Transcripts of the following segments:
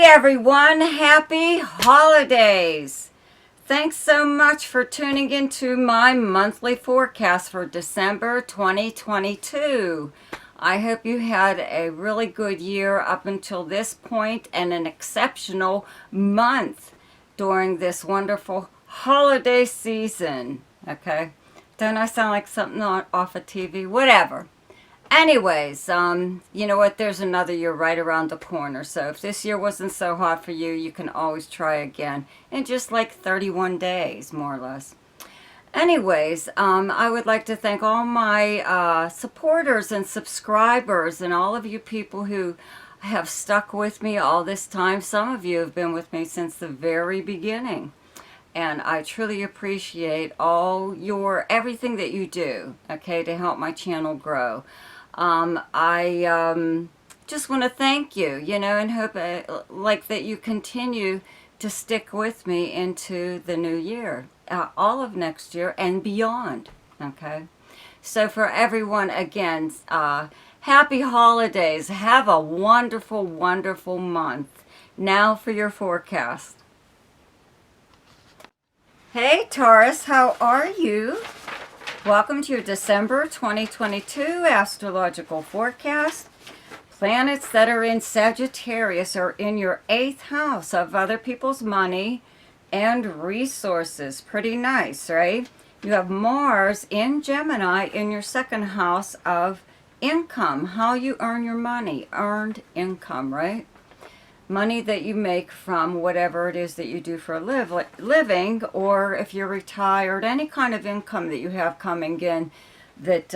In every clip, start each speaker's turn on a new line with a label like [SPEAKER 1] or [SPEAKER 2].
[SPEAKER 1] Hey everyone, happy holidays! Thanks so much for tuning into my monthly forecast for December 2022. I hope you had a really good year up until this point and an exceptional month during this wonderful holiday season. Okay? Don't I sound like something off of TV? Whatever. Anyways, you know what? There's another year right around the corner. So if this year wasn't so hot for you, you can always try again in just like 31 days, more or less. Anyways, I would like to thank all my supporters and subscribers and all of you people who have stuck with me all this time. Some of you have been with me since the very beginning. And I truly appreciate everything that you do, okay, to help my channel grow. I just want to thank you, and hope that you continue to stick with me into the new year, all of next year and beyond, okay? So for everyone, again, happy holidays. Have a wonderful, wonderful month. Now for your forecast. Hey Taurus, how are you? Welcome to your December 2022 astrological forecast. Planets that are in Sagittarius are in your 8th house of other people's money and resources. Pretty nice, right? You have Mars in Gemini in your 2nd house of income, how you earn your money, earned income, right? Money that you make from whatever it is that you do for a living, or if you're retired, any kind of income that you have coming in that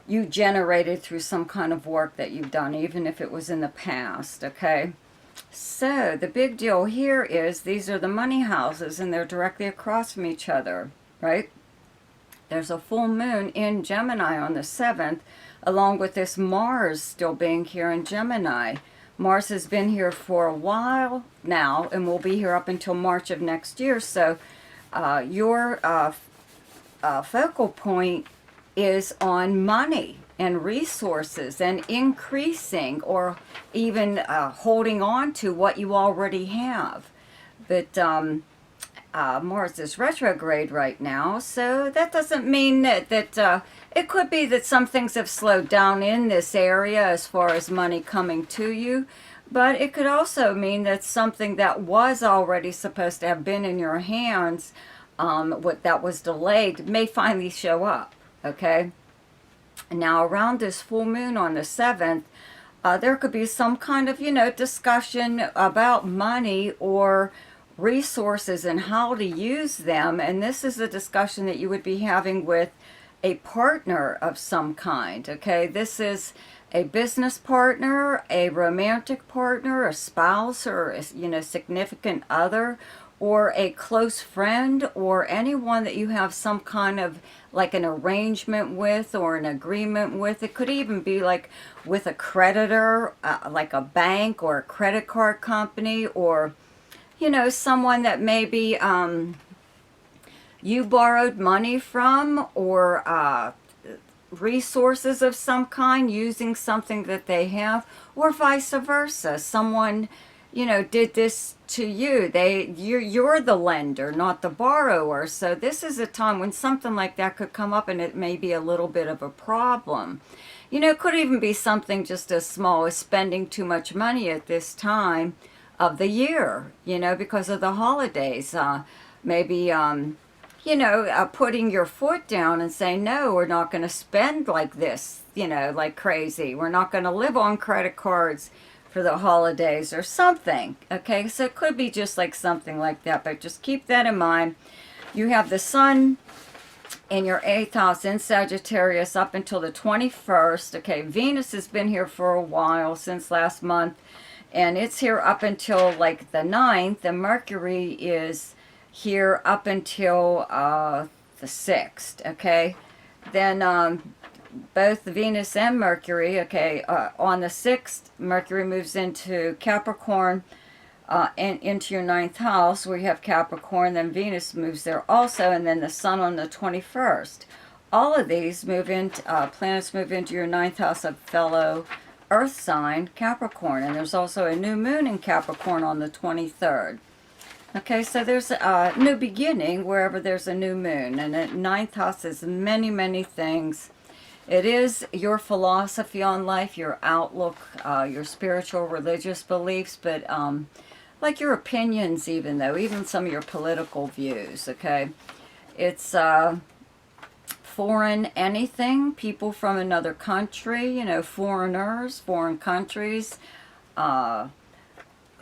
[SPEAKER 1] you generated through some kind of work that you've done, even if it was in the past, okay? So the big deal here is these are the money houses and they're directly across from each other, right? There's a full moon in Gemini on the 7th, along with this Mars still being here in Gemini. Mars has been here for a while now and will be here up until March of next year. So your focal point is on money and resources and increasing or even holding on to what you already have. But Mars is retrograde right now, so that doesn't mean that it could be that some things have slowed down in this area as far as money coming to you, but it could also mean that something that was already supposed to have been in your hands, that was delayed, may finally show up, okay? Now, around this full moon on the 7th, there could be some kind of, discussion about money or resources and how to use them, and this is a discussion that you would be having with a partner of some kind, okay? This is a business partner, a romantic partner, a spouse, or a, significant other, or a close friend, or anyone that you have some kind of like an arrangement with or an agreement with. It could even be like with a creditor, like a bank or a credit card company, or someone that maybe you borrowed money from, or resources of some kind using something that they have, or vice versa. Someone, did this to you. You're the lender, not the borrower. So this is a time when something like that could come up and it may be a little bit of a problem. It could even be something just as small as spending too much money at this time of the year, because of the holidays. Maybe, putting your foot down and saying, no, we're not going to spend like this, like crazy. We're not going to live on credit cards for the holidays or something, okay? So it could be just like something like that, but just keep that in mind. You have the sun in your 8th house in Sagittarius up until the 21st, okay? Venus has been here for a while, since last month, and it's here up until like the 9th, and Mercury is here up until the 6th, okay? Then both Venus and Mercury, okay, on the 6th, Mercury moves into Capricorn and into your 9th house where you have Capricorn, then Venus moves there also, and then the Sun on the 21st. All of these move into, planets move into your 9th house of fellow Earth sign, Capricorn, and there's also a new moon in Capricorn on the 23rd. Okay, so there's a new beginning wherever there's a new moon, and the ninth house is many, many things. It is your philosophy on life, your outlook, your spiritual, religious beliefs, but like your opinions even, though, even some of your political views, okay? It's foreign anything, people from another country, you know, foreigners, foreign countries,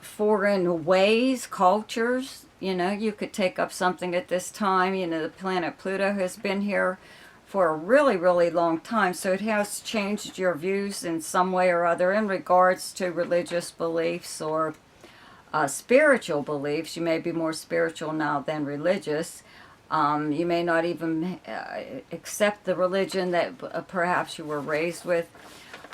[SPEAKER 1] foreign ways, cultures. You know, you could take up something at this time. You know, the planet Pluto has been here for a really, really long time, so it has changed your views in some way or other in regards to religious beliefs or spiritual beliefs. You may be more spiritual now than religious. You may not even accept the religion that perhaps you were raised with.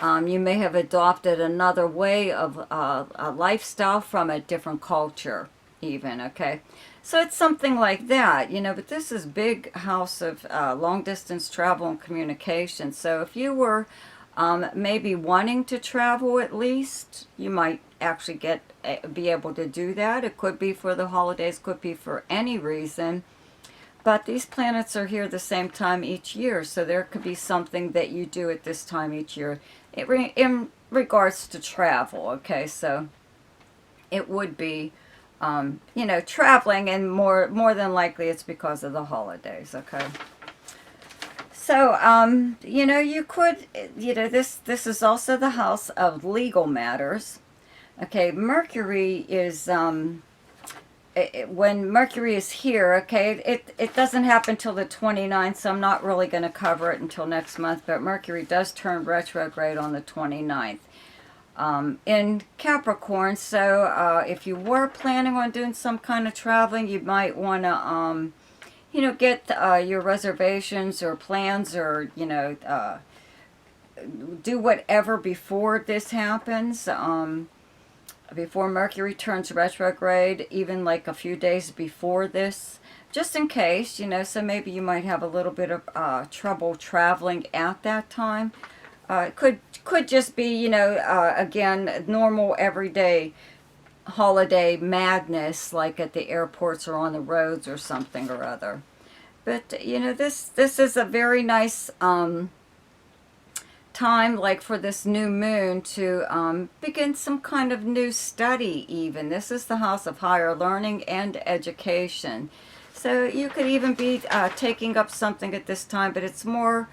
[SPEAKER 1] You may have adopted another way of a lifestyle from a different culture even, okay? So it's something like that, you know, but this is big house of long-distance travel and communication. So if you were maybe wanting to travel at least, you might actually be able to do that. It could be for the holidays, could be for any reason. But these planets are here the same time each year, so there could be something that you do at this time each year in regards to travel, okay? So it would be, you know, traveling, and more than likely it's because of the holidays, okay? So, you know, you could, you know, this is also the house of legal matters, okay? Mercury is... when Mercury is here, okay, it doesn't happen till the 29th, so I'm not really going to cover it until next month, but Mercury does turn retrograde on the 29th in Capricorn. So if you were planning on doing some kind of traveling, you might want to, you know, get your reservations or plans, or, you know, do whatever before this happens. Before Mercury turns retrograde, even like a few days before this, just in case, you know, so maybe you might have a little bit of trouble traveling at that time. It could just be, you know, again, normal everyday holiday madness, like at the airports or on the roads or something or other. But, you know, this is a very nice time, like for this new moon, to begin some kind of new study even. This is the house of higher learning and education. So you could even be taking up something at this time, but it's more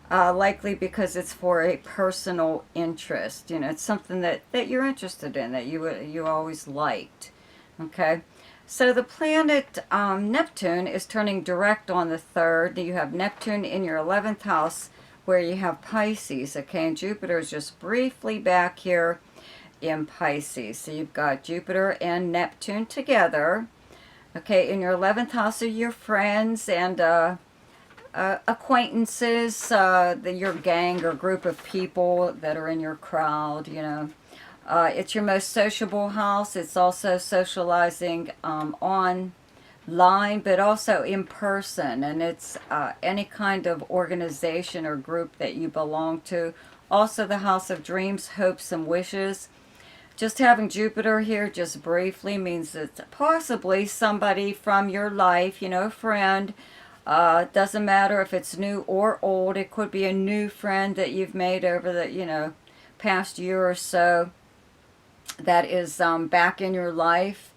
[SPEAKER 1] likely because it's for a personal interest. You know, it's something that you're interested in, that you always liked. Okay? So the planet Neptune is turning direct on the 3rd. You have Neptune in your 11th house, where you have Pisces, okay, and Jupiter is just briefly back here in Pisces. So you've got Jupiter and Neptune together, okay, in your 11th house are your friends and acquaintances, your gang or group of people that are in your crowd, you know. It's your most sociable house. It's also socializing online, but also in person, and it's any kind of organization or group that you belong to. Also the house of dreams, hopes, and wishes. Just having Jupiter here just briefly means that possibly somebody from your life, you know, a friend, doesn't matter if it's new or old. It could be a new friend that you've made over the, you know, past year or so, that is back in your life.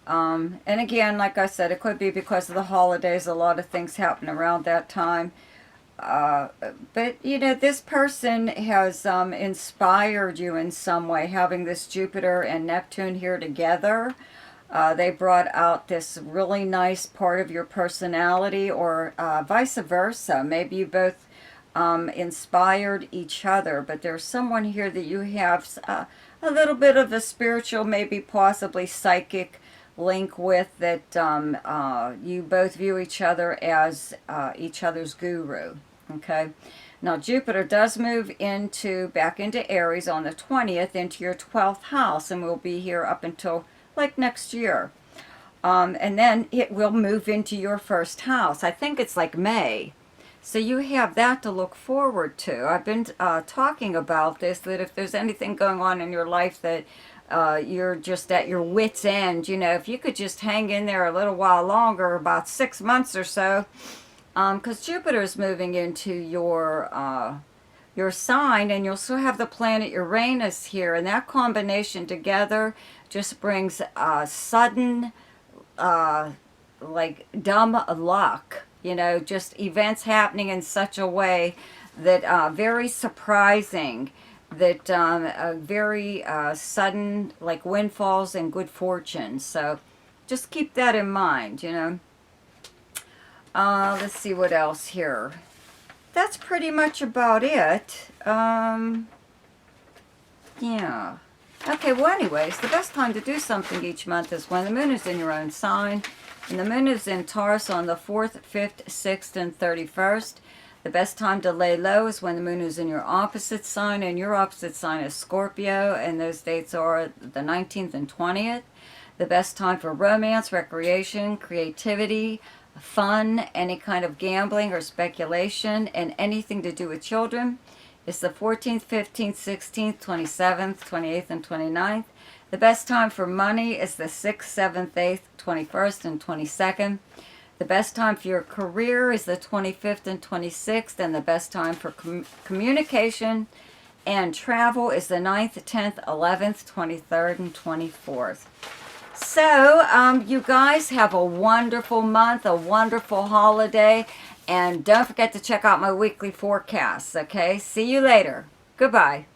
[SPEAKER 1] And again, like I said, it could be because of the holidays. A lot of things happen around that time. But, you know, this person has inspired you in some way, having this Jupiter and Neptune here together. They brought out this really nice part of your personality, or vice versa. Maybe you both inspired each other, but there's someone here that you have a little bit of a spiritual, maybe possibly psychic link with, that you both view each other as each other's guru. Okay, now Jupiter does move back into Aries on the 20th, into your 12th house, and will be here up until like next year, and then it will move into your first house. I think it's like May. So you have that to look forward to. I've been talking about this, that if there's anything going on in your life that you're just at your wit's end, you know, if you could just hang in there a little while longer, about 6 months or so, because Jupiter is moving into your sign, and you'll still have the planet Uranus here, and that combination together just brings sudden, like dumb luck, you know, just events happening in such a way that very surprising, that very sudden, like windfalls and good fortune. So just keep that in mind, you know. Let's see what else here. That's pretty much about it. Yeah. Okay, well anyways, the best time to do something each month is when the moon is in your own sign. And the moon is in Taurus on the 4th, 5th, 6th, and 31st. The best time to lay low is when the moon is in your opposite sign, and your opposite sign is Scorpio, and those dates are the 19th and 20th. The best time for romance, recreation, creativity, fun, any kind of gambling or speculation, and anything to do with children is the 14th, 15th, 16th, 27th, 28th, and 29th. The best time for money is the 6th, 7th, 8th, 21st, and 22nd. The best time for your career is the 25th and 26th, and the best time for communication and travel is the 9th, 10th, 11th, 23rd, and 24th. So, you guys have a wonderful month, a wonderful holiday, and don't forget to check out my weekly forecasts, okay? See you later. Goodbye.